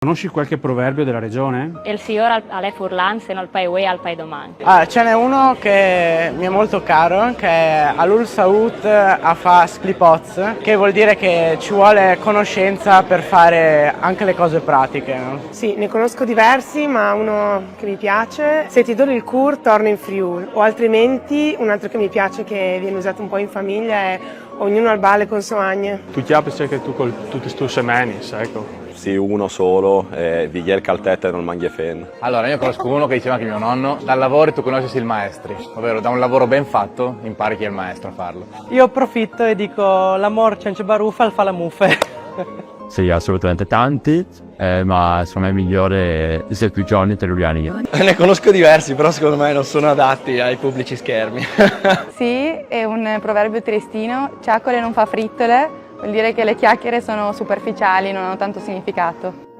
Conosci qualche proverbio della regione? El signor alle furlan, se non il pai ue al pai domani. Ce n'è uno che mi è molto caro, che è Alul Saut a fa sklipoz, che vuol dire che ci vuole conoscenza per fare anche le cose pratiche, no? Sì, ne conosco diversi, ma uno che mi piace, se ti doni il cur torna in Friul, o altrimenti un altro che mi piace che viene usato un po' in famiglia è ognuno al bale con sue agne. Tu chiappi che tu con tutti sti semeni, ecco. Sì, uno solo, di ieri caltette non mangia fen. Allora, io conosco uno che diceva anche mio nonno, dal lavoro tu conosci il maestri, ovvero da un lavoro ben fatto impari chi è il maestro a farlo. Io approfitto e dico l'amor c'è barufa al fa la muffe. Sì, assolutamente tanti, ma secondo me il migliore è più giorni teluliani. Ne conosco diversi, però secondo me non sono adatti ai pubblici schermi. Sì, è un proverbio triestino, ciaccole non fa frittole, vuol dire che le chiacchiere sono superficiali, non hanno tanto significato.